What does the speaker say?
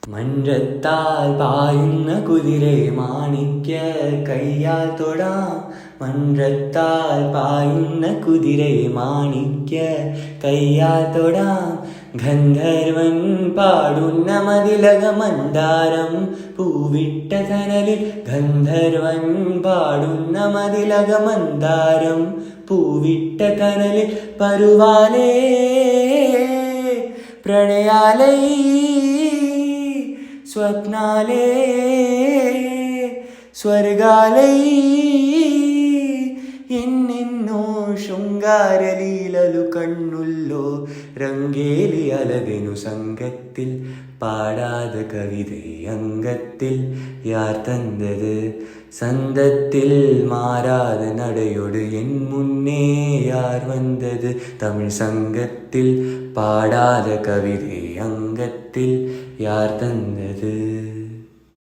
മഞ്ചത്താൽ പായുന്ന കുതിരെ മാണിക്യ കയ്യാൽ തൊടാം. മഞ്ചത്താൽ പായുന്ന കുതിരെ മാണിക്യ കയ്യാൽ തൊടാം. ഗന്ധർവൻ പാടുന്ന മതിലക മന്ദാരം പൂവിട്ട കനലിൽ. ഗന്ധർവൻ പാടുന്ന മതിലക മന്ദാരം പൂവിട്ട കനലിൽ. പരുവാലേ പ്രണയാലൈ സ്വപ്നാലേ స్వర్గాలై ఎన్నెన్నో ശൃംഗാരലീലലു കണ്ണുല്ലോ രംഗേലി അലകനു സംഘത്തിൽ പാടാத കവിதை അംഗത്തിൽ யார் தந்தது சந்தத்தில் மாறாத நடையோடு என் முன்னே யார் வந்தது தமிழ் சங்கத்தில் பாடாத கவிதை அங்கத்தில் யார் தந்தது.